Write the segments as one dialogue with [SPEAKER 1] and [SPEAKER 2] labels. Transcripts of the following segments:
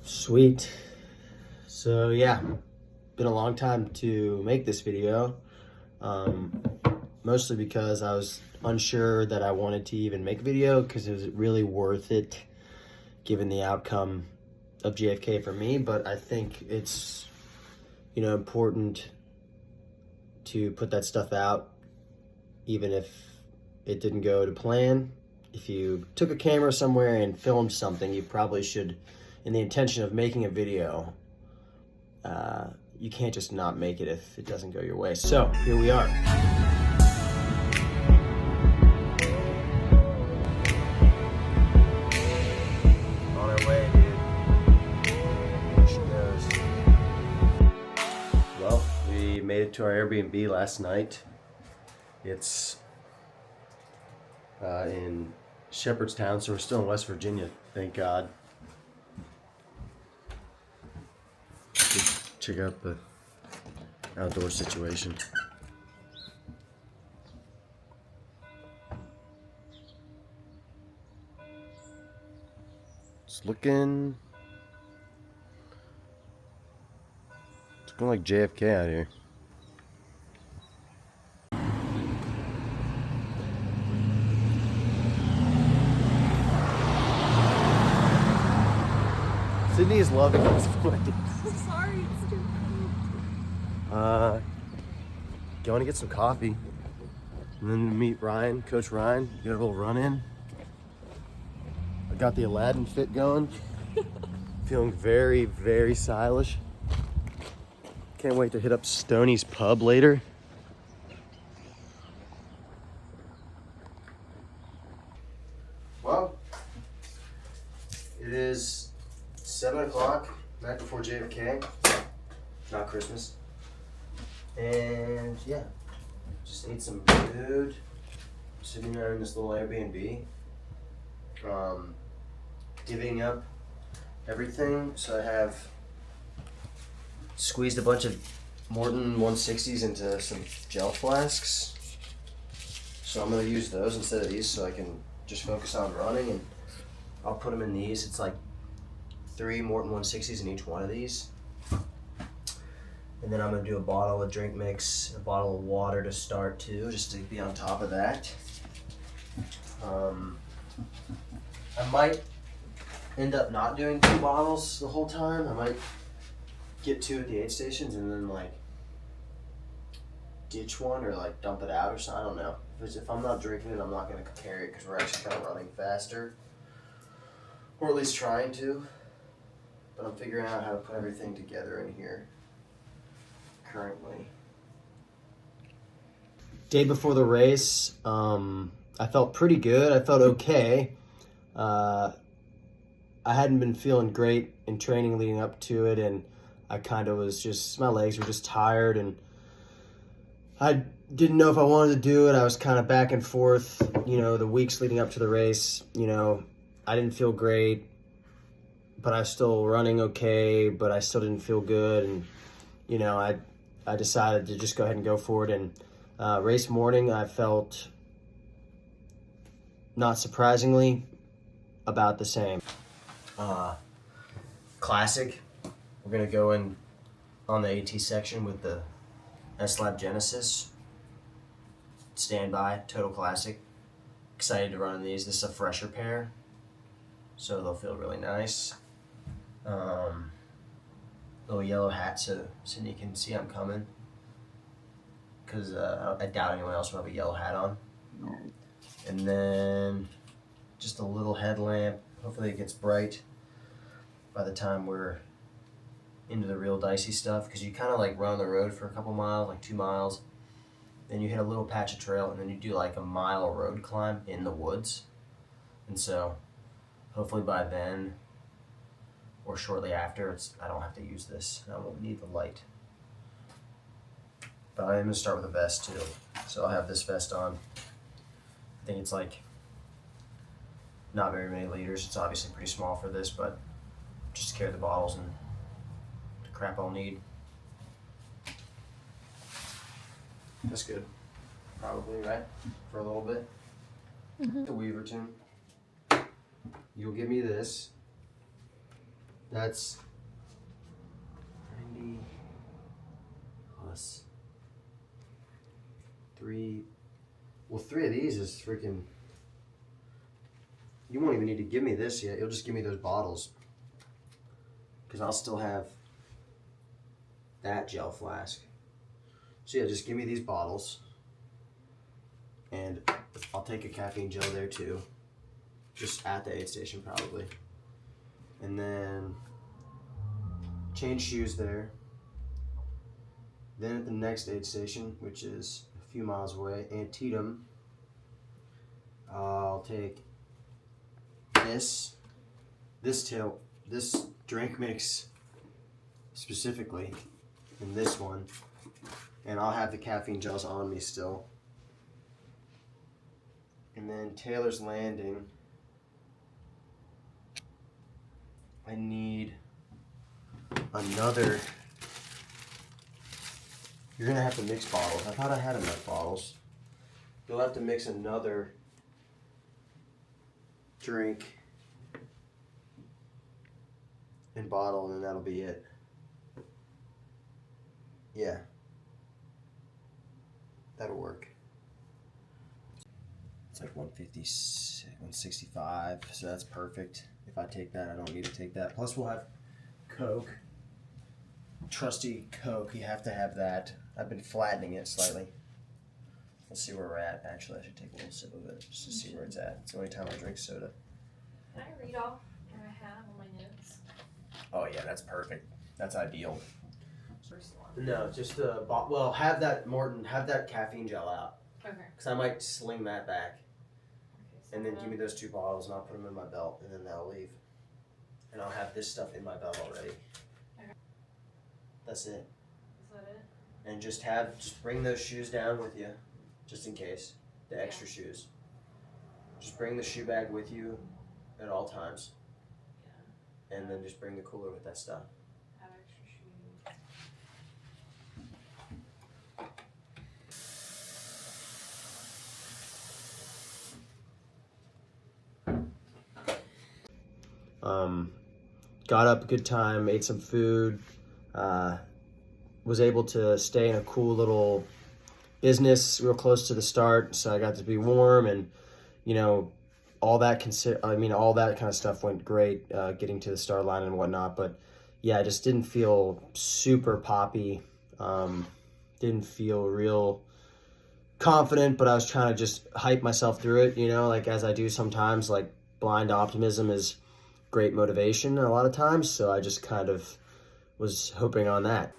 [SPEAKER 1] Sweet. So yeah, been a long time to make this video. Mostly because I was unsure that I wanted to even make a video because it was really worth it given the outcome of JFK for me. But I think it's, important to put that stuff out even if it didn't go to plan. If you took a camera somewhere and filmed something, you probably should, in the intention of making a video, you can't just not make it if it doesn't go your way. So here we are. On our way, dude. There she goes. Well, we made it to our Airbnb last night. It's in Shepherdstown, so we're still in West Virginia, thank God. Check out the outdoor situation. It's looking like JFK out here. Sydney is loving this place.
[SPEAKER 2] Sorry, it's too
[SPEAKER 1] cold. Going to get some coffee. And then meet Ryan, Coach Ryan, get a little run in. I got the Aladdin fit going. Feeling very, very stylish. Can't wait to hit up Stoney's Pub later. Well, it is 7 o'clock, night before JFK, not Christmas. And yeah, just need some food. Sitting there in this little Airbnb, divvying up everything. So I have squeezed a bunch of Morton 160s into some gel flasks. So I'm gonna use those instead of these so I can just focus on running, and I'll put them in these. It's like 3 Morton 160s in each one of these. And then I'm gonna do a bottle of drink mix, a bottle of water to start too, just to be on top of that. I might end up not doing 2 bottles the whole time. I might get 2 at the aid stations and then like ditch one or like dump it out or something. I don't know. If I'm not drinking it, I'm not gonna carry it because we're actually kind of running faster, or at least trying to. But I'm figuring out how to put everything together in here currently. Day before the race, I felt pretty good. I felt okay. I hadn't been feeling great in training leading up to it, and I kind of was just, my legs were just tired, and I didn't know if I wanted to do it. I was kind of back and forth, the weeks leading up to the race. I didn't feel great, but I was still running okay, but I still didn't feel good. And, I decided to just go ahead and go for it. And race morning, I felt, not surprisingly, about the same. Classic. We're going to go in on the AT section with the S-Lab Genesis. Standby, total classic. Excited to run in these. This is a fresher pair, so they'll feel really nice. Little yellow hat so Cindy can see I'm coming, because I doubt anyone else will have a yellow hat on. And then just a little headlamp. Hopefully it gets bright by the time we're into the real dicey stuff, because you kind of like run on the road for a couple miles, like 2 miles, then you hit a little patch of trail, and then you do like a mile road climb in the woods. And so hopefully by then or shortly after, I don't have to use this, and I won't need the light. But I'm gonna start with a vest too. So I'll have this vest on. I think it's like not very many liters. It's obviously pretty small for this, but just to carry the bottles and the crap I'll need. That's good. Probably, right? For a little bit. The Weaver tune. You'll give me this. That's 90 plus 3. Well, 3 of these is freaking. You won't even need to give me this yet. You'll just give me those bottles. Because I'll still have that gel flask. So yeah, just give me these bottles. And I'll take a caffeine gel there too. Just at the aid station probably. And then change shoes there. Then at the next aid station, which is a few miles away, Antietam, I'll take this drink mix specifically, and this one, and I'll have the caffeine gels on me still. And then Taylor's Landing, I need another. You're gonna have to mix bottles. I thought I had enough bottles. You'll have to mix another drink and bottle, and then that'll be it. Yeah, that'll work. It's like 150, 165, so that's perfect. If I take that, I don't need to take that. Plus we'll have Coke. Trusty Coke, you have to have that. I've been flattening it slightly. Let's see where we're at. Actually, I should take a little sip of it just to see where it's at. It's the only time I drink soda.
[SPEAKER 2] Can I read off what I have on my notes?
[SPEAKER 1] Oh yeah, that's perfect. That's ideal.
[SPEAKER 2] First one.
[SPEAKER 1] No, just the well, have that Morton, have that caffeine gel out.
[SPEAKER 2] Okay.
[SPEAKER 1] Cause I might sling that back,
[SPEAKER 2] Okay, so
[SPEAKER 1] and then give me those 2 bottles, and I'll put them in my belt, and then that'll leave. And I'll have this stuff in my belt already.
[SPEAKER 2] Okay.
[SPEAKER 1] That's it.
[SPEAKER 2] Is that it?
[SPEAKER 1] And just bring those shoes down with you, just in case. The extra shoes. Just bring the shoe bag with you at all times.
[SPEAKER 2] Yeah.
[SPEAKER 1] And then just bring the cooler with that stuff.
[SPEAKER 2] Have extra shoes.
[SPEAKER 1] Got up a good time, ate some food, was able to stay in a cool little business real close to the start, so I got to be warm, and all that kind of stuff went great, getting to the start line and whatnot. But yeah, I just didn't feel super poppy, didn't feel real confident, but I was trying to just hype myself through it, like as I do sometimes. Like, blind optimism is great motivation a lot of times, so I just kind of was hoping on that.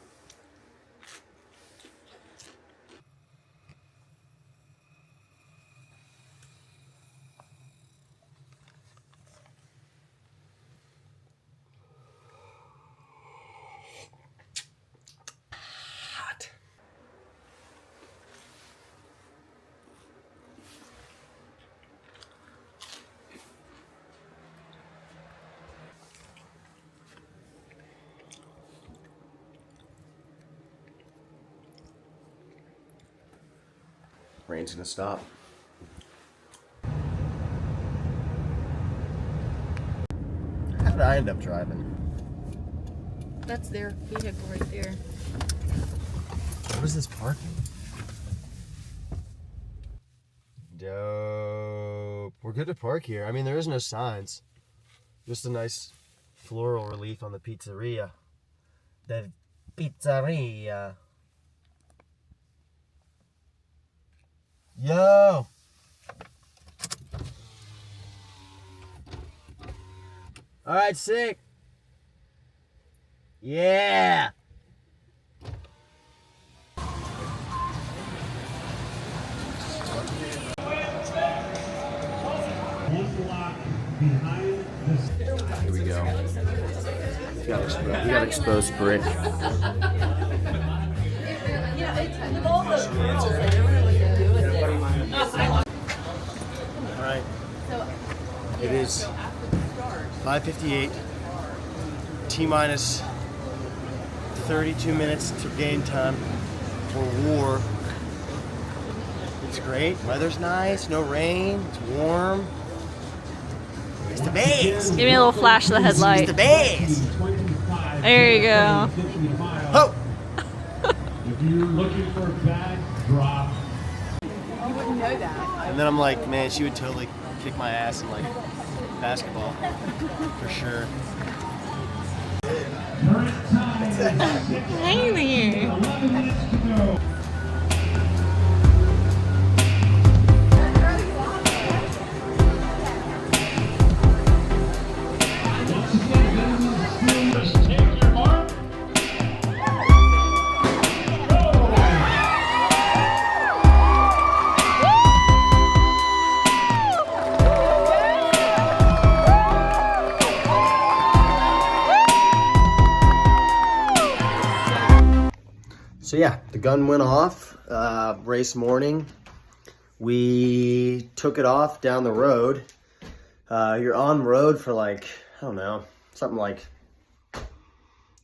[SPEAKER 1] Hot. Rain's gonna stop. How did I end up driving?
[SPEAKER 2] That's their vehicle right there.
[SPEAKER 1] What is this parking? Dope. We're good to park here. I mean, there is no signs. Just a nice floral relief on the pizzeria. The pizzeria. Yo! Alright, sick. Yeah! Here we go. We got exposed brick. Alright. It is 5:58. T-minus 32 minutes to game time for war. It's great. Weather's nice. No rain. It's warm. It's the base.
[SPEAKER 2] Give me a little flash of the headlight.
[SPEAKER 1] It's the base.
[SPEAKER 2] There you go.
[SPEAKER 1] Oh!
[SPEAKER 3] If you're looking for a bad drop,
[SPEAKER 2] You wouldn't know that.
[SPEAKER 1] And then I'm like, man, she would totally kick my ass in like basketball. For sure.
[SPEAKER 3] current time is 6
[SPEAKER 2] Hey there.
[SPEAKER 3] 11 minutes to go. Once again, gentlemen, just take your mark. Go!
[SPEAKER 1] So yeah, the gun went off, race morning. We took it off down the road. You're on road for like, I don't know, something like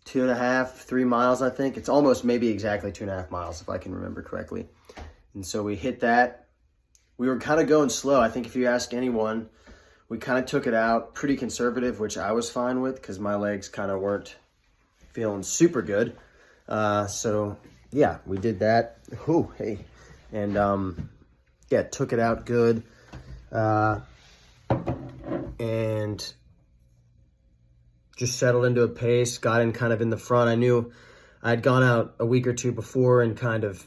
[SPEAKER 1] 2.5, 3 miles, I think. It's almost maybe exactly 2.5 miles if I can remember correctly. And so we hit that. We were kind of going slow. I think if you ask anyone, we kind of took it out pretty conservative, which I was fine with because my legs kind of weren't feeling super good. So yeah, we did that. Ooh, hey. And yeah, took it out good. And just settled into a pace, got in kind of in the front. I knew I'd gone out a week or two before and kind of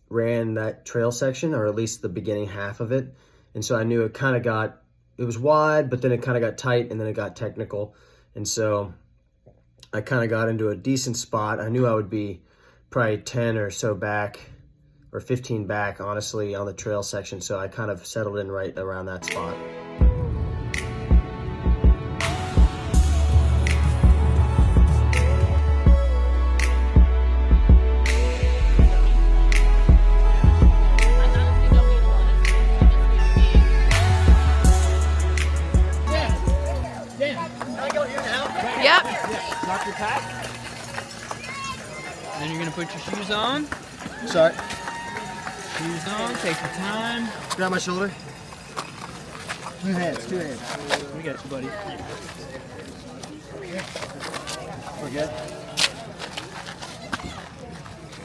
[SPEAKER 1] ran that trail section, or at least the beginning half of it. And so I knew it kind of got, it was wide, but then it kind of got tight and then it got technical. And so I kind of got into a decent spot. I knew I would be probably 10 or so back, or 15 back, honestly, on the trail section. So I kind of settled in right around that spot.
[SPEAKER 2] Yep.
[SPEAKER 4] Drop your pack. Then you're gonna put your shoes on.
[SPEAKER 1] Sorry,
[SPEAKER 4] Shoes on. Take your time.
[SPEAKER 1] grab my shoulder.
[SPEAKER 4] Two hands. We got you, buddy.
[SPEAKER 1] We're good.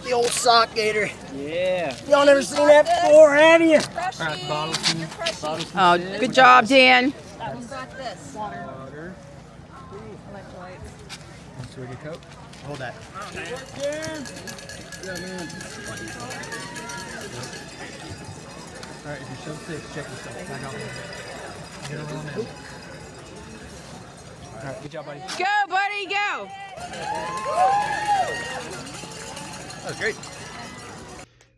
[SPEAKER 1] The old sock gator.
[SPEAKER 4] Yeah.
[SPEAKER 1] Y'all never seen that before, have you?
[SPEAKER 4] All right, bottles.
[SPEAKER 2] Oh, good job, Dan.
[SPEAKER 4] Water. Swig of Coke.
[SPEAKER 1] Hold that.
[SPEAKER 4] All right, if you're so sick, check yourself. Back out. Get over on in. All right, good job, buddy.
[SPEAKER 2] Go, buddy, go.
[SPEAKER 1] That was great.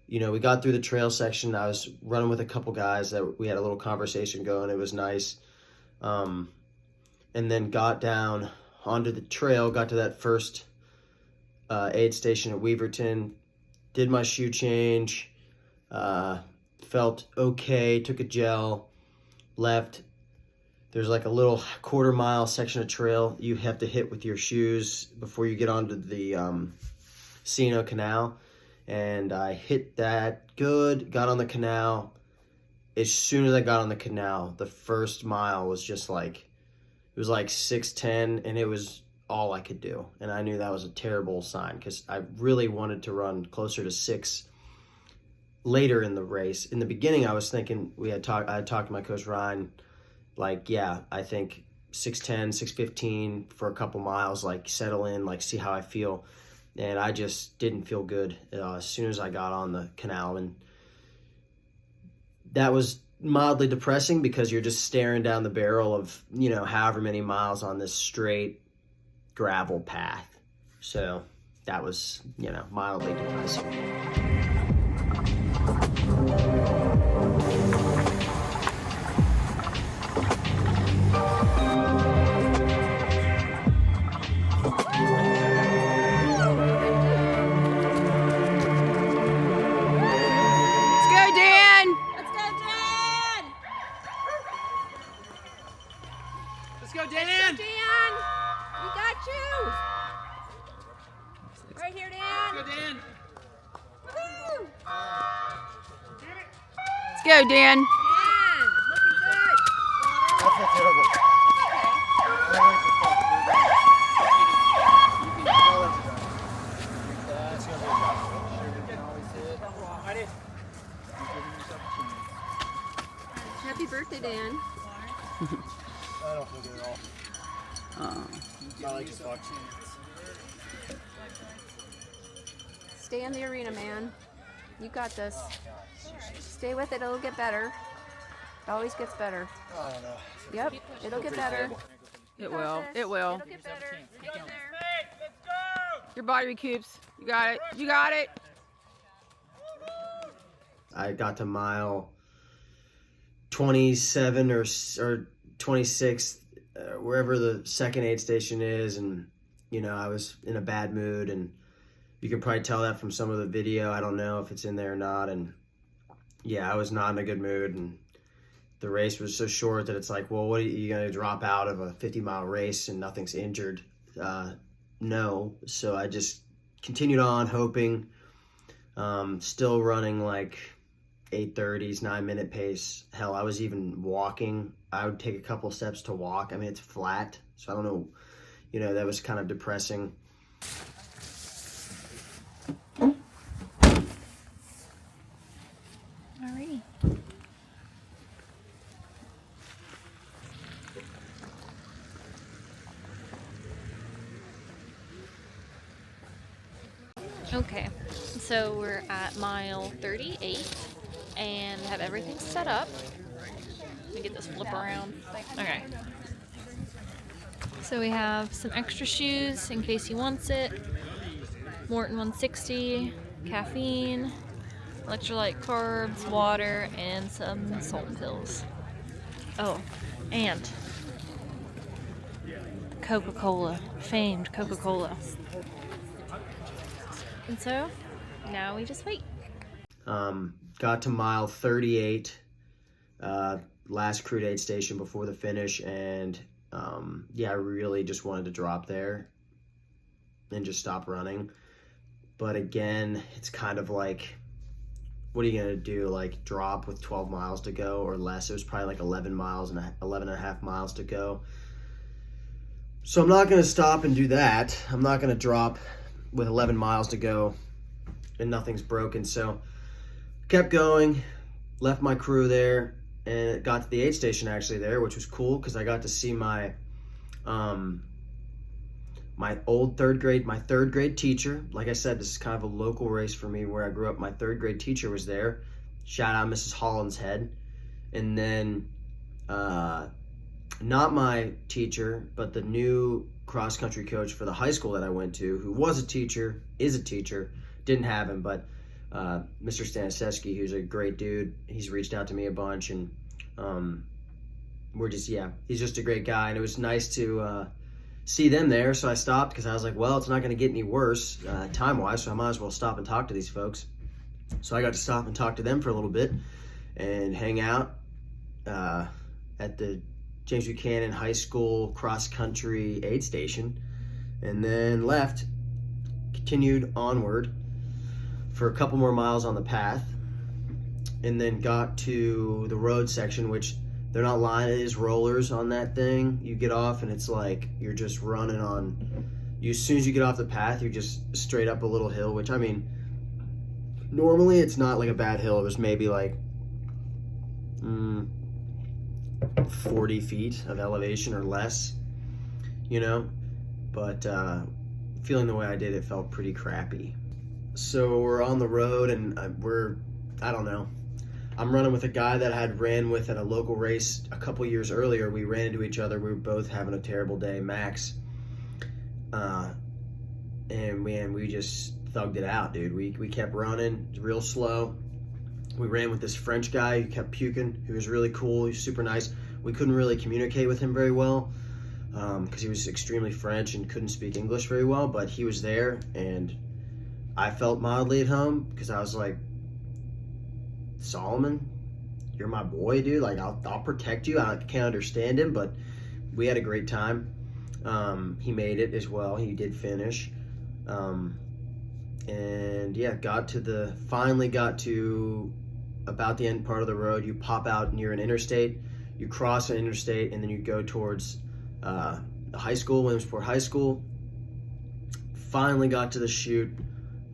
[SPEAKER 1] You know, we got through the trail section. I was running with a couple guys that we had a little conversation going. It was nice. And then got down onto the trail, got to that first aid station at Weaverton, did my shoe change, felt okay, took a gel, left. There's like a little quarter-mile section of trail you have to hit with your shoes before you get onto the C&O Canal. And I hit that good, got on the canal. As soon as I got on the canal, the first mile was just like, it was like 6:10, and it was all I could do. And I knew that was a terrible sign because I really wanted to run closer to 6 later in the race. In the beginning, I was thinking, I had talked to my coach Ryan, like, yeah, I think 6:10, 6:15 for a couple miles, like settle in, like see how I feel. And I just didn't feel good as soon as I got on the canal. And that was mildly depressing because you're just staring down the barrel of, you know, however many miles on this straight gravel path. So that was, you know, mildly depressing.
[SPEAKER 2] Dan, we got you. Right here, Dan.
[SPEAKER 4] Let's go, Dan.
[SPEAKER 2] Woo-hoo. Let's go, Dan. Dan, looking good.
[SPEAKER 1] I feel terrible.
[SPEAKER 2] it in.
[SPEAKER 4] I don't think it at all. I like to watch.
[SPEAKER 2] Stay in the arena, man. You got this. Stay with it. It'll get better. It always gets better.
[SPEAKER 4] I don't know.
[SPEAKER 2] Yep, it'll get better.
[SPEAKER 5] It will. It will.
[SPEAKER 2] It'll get better. Hang in there.
[SPEAKER 5] Your body recoups. You got it. You got it.
[SPEAKER 1] I got to mile 27 or 26, wherever the second aid station is, and you know, I was in a bad mood, and you can probably tell that from some of the video. I don't know if it's in there or not, and yeah, I was not in a good mood, and the race was so short that it's like, well, what are you gonna drop out of a 50-mile race and nothing's injured? No. So I just continued on hoping, still running like 8:30s, 9-minute pace. Hell, I was even walking. I would take a couple steps to walk. I mean, it's flat, so I don't know, you know, that was kind of depressing.
[SPEAKER 2] Alrighty. Okay, so we're at mile 38 and have everything set up. Let me get this flip around. Okay. So we have some extra shoes in case he wants it. Morton 160, caffeine, electrolyte carbs, water, and some salt pills. Oh, and Coca-Cola, famed Coca-Cola. And so, now we just wait.
[SPEAKER 1] Got to mile 38, last crude aid station before the finish, and yeah, I really just wanted to drop there and just stop running. But again, it's kind of like, what are you gonna do? Like drop with 12 miles to go or less? It was probably like 11 and a half miles to go. So I'm not gonna stop and do that. I'm not gonna drop with 11 miles to go and nothing's broken. So kept going, left my crew there, and got to the aid station actually there, which was cool because I got to see my my third grade teacher. Like I said, this is kind of a local race for me where I grew up. My third grade teacher was there. Shout out Mrs. Hollinshead. And then not my teacher, but the new cross country coach for the high school that I went to, who was a teacher, is a teacher, didn't have him, but Mr. Staniszewski, who's a great dude, he's reached out to me a bunch, and we're just, yeah, he's just a great guy, and it was nice to see them there. So I stopped because I was like, well, it's not going to get any worse time-wise, so I might as well stop and talk to these folks. So I got to stop and talk to them for a little bit and hang out at the James Buchanan High School cross-country aid station, and then left, continued onward for a couple more miles on the path, and then got to the road section, which they're not lying, it is rollers on that thing. You get off and it's like you're just running on, as soon as you get off the path, you're just straight up a little hill, which, I mean, normally it's not like a bad hill. It was maybe like 40 feet of elevation or less, you know, but feeling the way I did, it felt pretty crappy. So we're on the road, and I don't know, I'm running with a guy that I had ran with at a local race a couple years earlier. We ran into each other. We were both having a terrible day, Max, and we just thugged it out, dude. We kept running real slow. We ran with this French guy who kept puking, who was really cool. He was super nice. We couldn't really communicate with him very well because he was extremely French and couldn't speak English very well, but he was there, and I felt mildly at home because I was like, Solomon, you're my boy, dude. Like, I'll protect you. I can't understand him, but we had a great time. He made it as well. He did finish. And yeah, finally got to about the end part of the road. You pop out near an interstate, you cross an interstate, and then you go towards the high school, Williamsport High School. Finally got to the chute,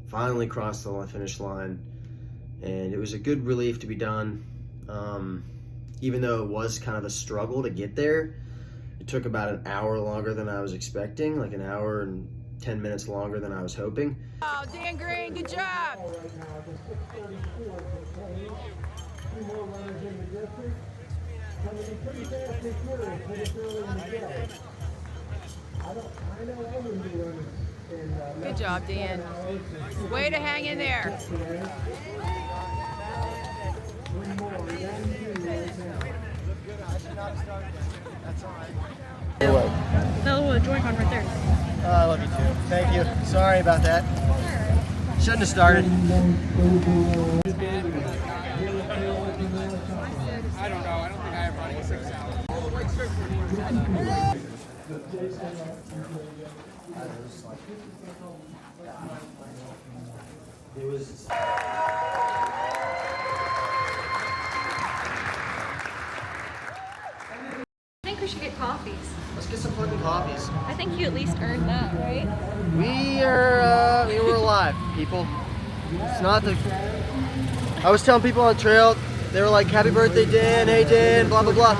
[SPEAKER 1] finally crossed the finish line, and it was a good relief to be done. even though it was kind of a struggle to get there, it took about an hour longer than I was expecting, like an hour and 10 minutes longer than I was hoping.
[SPEAKER 5] Oh, Dan Green, good job. Good job, Dan. Way to hang in there.
[SPEAKER 2] That little joint on right there.
[SPEAKER 1] I love you too. Thank you. Sorry about that. Shouldn't have started.
[SPEAKER 3] I don't know. I don't think I have running 6 hours.
[SPEAKER 1] It was.
[SPEAKER 2] I think we should get coffees.
[SPEAKER 1] Let's get some fucking coffees.
[SPEAKER 2] I think you at least earned that, right?
[SPEAKER 1] We're alive, people. It's not the. I was telling people on the trail, they were like, "Happy birthday, Dan! Hey, Dan!" Blah blah blah.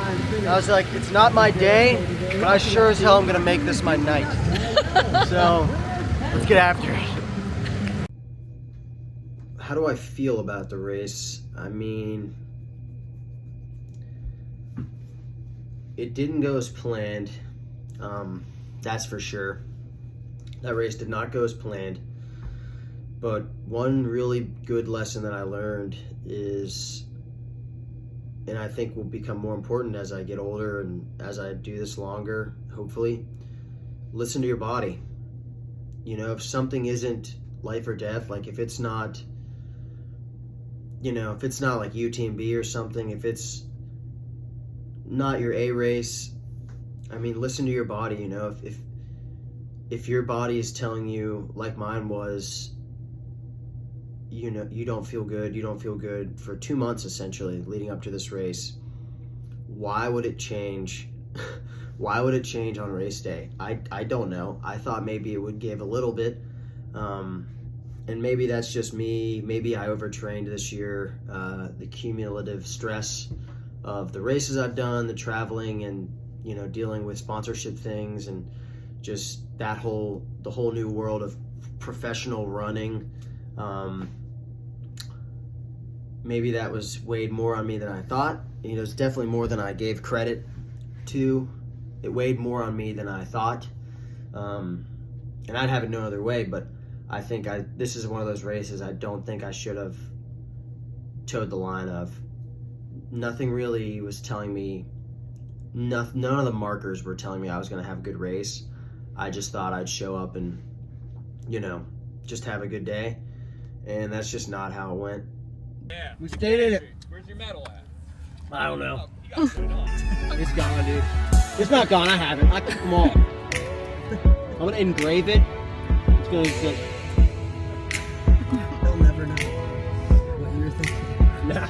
[SPEAKER 1] I was like, "It's not my day, but I sure as hell am gonna make this my night." So, let's get after it. How do I feel about the race? I mean, it didn't go as planned. That's for sure. That race did not go as planned. But one really good lesson that I learned is, and I think will become more important as I get older and as I do this longer, hopefully, listen to your body. You know, if something isn't life or death, like if it's not, you know, if it's not like UTMB or something, if it's not your A race, I mean, listen to your body. You know, if your body is telling you, like mine was, you know, you don't feel good for 2 months essentially leading up to this race, why would it change? Why would it change on race day? I don't know. I thought maybe it would give a little bit, and maybe that's just me. Maybe I overtrained this year. The cumulative stress of the races I've done, the traveling, and you know, dealing with sponsorship things, and just the whole new world of professional running. Maybe that was weighed more on me than I thought. You know, it's definitely more than I gave credit to. It weighed more on me than I thought, and I'd have it no other way. But I think this is one of those races I don't think I should have towed the line of. Nothing really was telling me. None of the markers were telling me I was going to have a good race. I just thought I'd show up and, you know, just have a good day, and that's just not how it went.
[SPEAKER 3] Yeah.
[SPEAKER 4] We stayed in it.
[SPEAKER 3] Where's your medal at?
[SPEAKER 4] I don't know.
[SPEAKER 3] You got to put it on.
[SPEAKER 4] It's gone, dude. It's not gone. I have it. I took them all. I'm gonna engrave it. It's gonna sit. They'll never know what you were thinking. Nah.